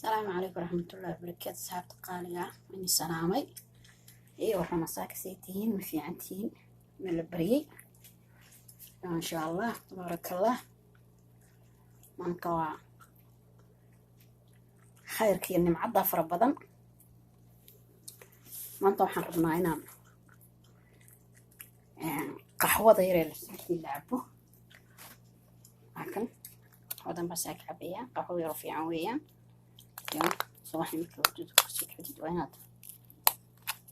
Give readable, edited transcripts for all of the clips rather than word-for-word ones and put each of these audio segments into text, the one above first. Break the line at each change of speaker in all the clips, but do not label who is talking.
السلام عليكم ورحمة الله وبركاته. صحابة قالية من السلامي وحنا ساكسيتين في عنتين من البريء ما شاء الله تبارك الله من كوا خير كي إني معضة فربضن من طبعا ربنا ينام قهوة ضيرة لساكي لعبه لكن هذا مساك عبية قهوة رفيعة ويا يوم صباح مثل وجود كرسي حديد وينات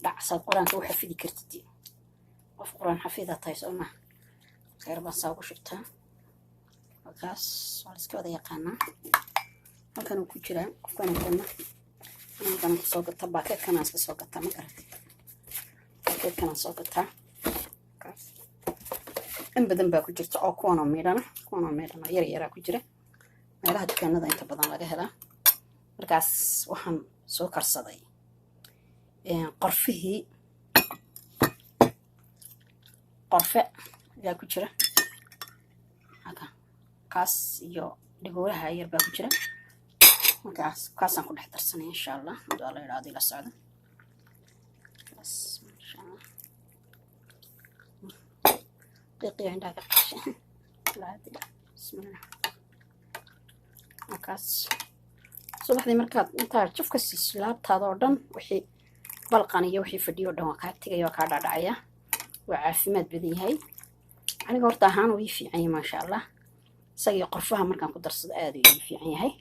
دعس القرآن تو حفيدي كرتدي وفي قرآن حفيدة تايسونا خير بس أبو شفتها وكاس والسكوا ذي قانا ما كانوا كجرا كانوا كانوا سوق الطباخ كان سوق الطباخ كيف كان سوق الطباخ كاس إن بدن باكو جرت أو كونو ميرنا يرى كجرا ما لها كان ذا أنت بدن لقى هذا markaas waxaan soo karsaday qorfe ayaa ku jira kaas iyo dhigooraha yar baa ku jira markaas kaasaan ku dhex darsanay insha Allah haduu alla yiraahdo ila socdo bas insha Allah daqiiqo inta ka qashay bismillah markaas subaxdii markaad intaa jafka siiso laabtaada oo dhan wixii balqan iyo wixii fadhiyo dhan waa ka tagay waa ka dhacaya waa caafimaad badan yahay aniga horta ahaan way fiican yahay ma sha Allah isagii qorfaha markaan ku darsado aad ayuu fiican yahay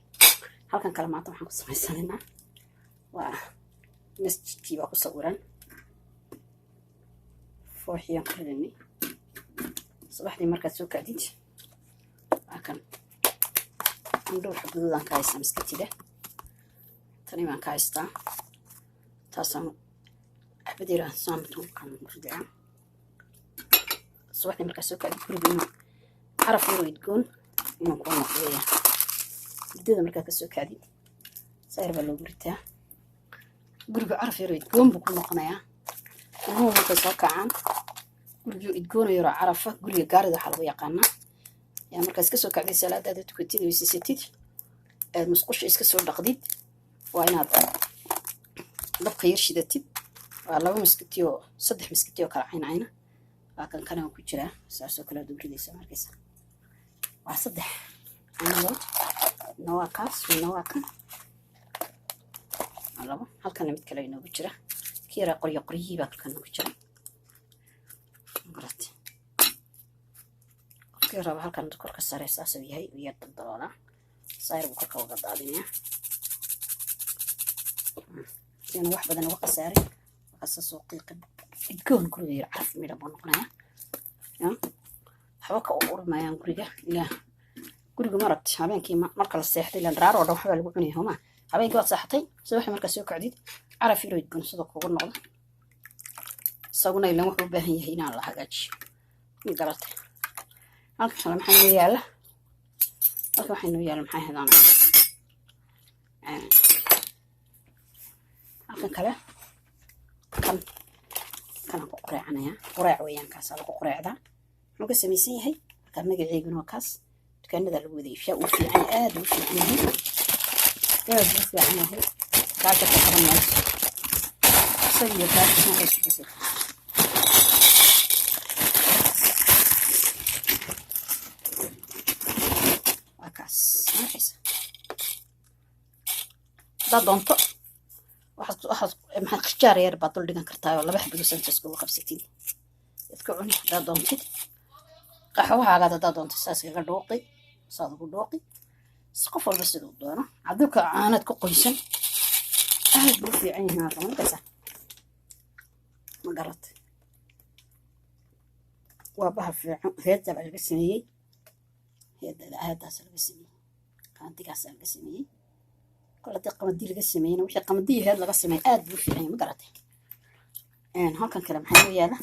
halkan kale maanta waxaan ku sameysanaynaa waa masjidkii baa ku sawiran fooxiyan qadani subaxdii markaad soo kacdid akan indho xabadoodan ka haysa maskatida tani baan ka haystaa taasaan xabadira saamto kan rujaa subaxdii markaa soo kacdi guriga inuu caraf yar idgoon inuu ku noqdo midada markaa ka soo kacdi sayr baa loogu ritaa guriga caraf yar idgoon buu ku noqonayaa inuu markaa soo kacaan guriga idgoon yar carafa guriga gaarida waxa lagu yaqaanaa yaa markaa iska soo kacday salaadaada tukatid oo siisatid musqusha iska soo dhaqdid waa inaad dabka yar shidatid waa laba miskiti oo saddex miskiti oo kala caynayna waa kan kana ku jira saasoo kala dubridaysa markaysa waa saddex anaga nawaa kaas nawaa kan laba halkan mid kale inoo jira kiira qoryi baa kan ku jira garat raba halkan korka sare saasoo yahay iyo daldalooda sayr buu korka uga daadinaya inuu wax badan uga qasaarin waxaa soo qiiqi idgoon guriga yar caraf midha buu noqonaya waxba ka urmayaan guriga ilaa guriga marad habeenkii marka la seexday ilaan raar oo dhan waxbaa lagu cunaya homa habeenkii waad seexatay subaxii markaa soo kacdid caraf yar idgoon sidoo kugu noqdo isaguna ilaan wuxuu u baahan yahay inaan la hagaajiyo ma garatay halkan maxaa noo yaala maxay hadaan halkan kale kan ku qoreecanaya qoreec weeyaan kaas lagu qoreecda wuxuu ka samaysan yahay marka magaceeguna waa kaas dukaanada lagu wada iibshaa uu fiican aad u fiican yahay kaas ka qaban mayso sabiyo kaas ma hayso da doonto waxaad maxaa qijaar yar baad dul dhigan kartaa oo laba xabad santas kugu qabsatid dadka cuni da doontid qaxwahaaga da doonto saas kaga dhooqi saad ugu dhooqi qof walba sidoo doono caduka aanad ku qoysan aad buu fiican yahay markaas ma garat waa baha fiican heedda laga sameeyay heeddaas laga sameeyay qaantigaas laga sameeyay kala qamadi laga sameeyay wixii qamadi heed laga sameeyay aad buu fiican yahay ma garatay halkan kale maxaa loo yaala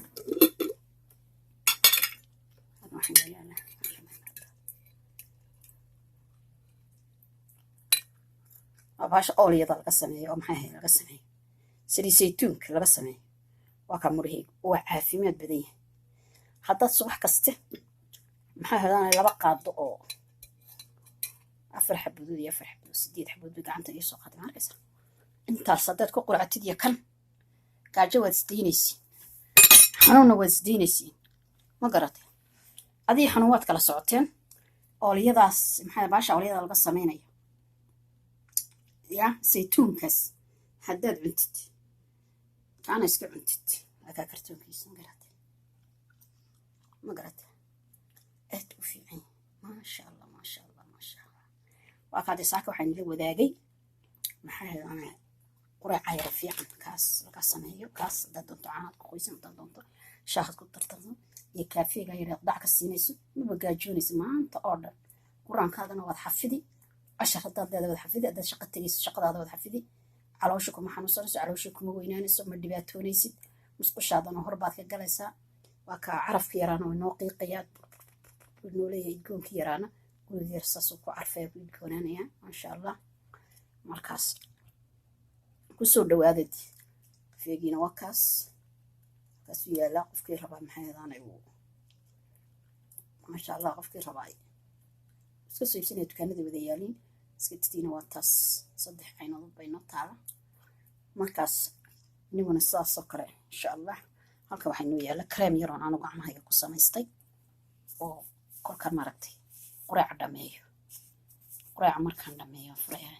abaasha ooliyada laga sameeyay oo maxay laga sameeyay saliid saytuunka laga sameeyay waa ka murhiig waa caafimaad badan yahay haddaad subax kaste maxaa hadaan laba qaado oo afar xabadood iyo afar xabadood 8 xabadood gacanta iyo soo qaaday markaysa intaas haddaad ku quractid iyo kan gaajo waad isdiinaysiin xanuunna waad isdiinaysiin ma garatay adii xanuun waad kala socoteen ooliyadaas maxaa baasha ooliyada laga samaynayo ya saytuunkaas haddaad cuntid ana iska cuntid akaa kartoonkiisa ma garatay aad u fiican maasha allah maasha allah maasha allah waa kaadii saaka waxaan ila wadaagay maxaa heedanaa quraaca yar fiican kaas laga sameeyo kaas haddaad doonto caanaad ku qoysan haddaad doonto shaahad ku dartarto iyo kaafeega yar dhac ka siinayso maba gaajoonaysa maanta oo dhan quraankaadana waad xafidi cashar haddaad leedahay waad xafidi haddaad shaqo tegayso shaqadaada waad xafidi caloosha kuma xanuunsanayso caloosha kuma weynaanayso ma dhibaatoonaysid musqushaadana hor baad ka galaysaa waa kaa carafka yaraana way noo qiiqayaa noo leeyahay idgoonka yaraana guriga yar saasuu ku carfaya ku idgoonaanayaa maasha allah markaas kusoo dhawaadad feegiina waa kaas kaasuu yaalaa qofkii rabaa maxay hedaanay maasha allah qofkii rabaa iska soo iibsanaya dukaanada wada yaaliin iska tidiina waa taas 3 caynood bay noo taala markaas inaguna sidaasoo kale insha allah halka waxaa inoo yaala kareem yaroon anu gacmahayga ku samaystay oo korkaan maaragtay quraaca dhameeyo quraaca markaan dhameeyo furayaa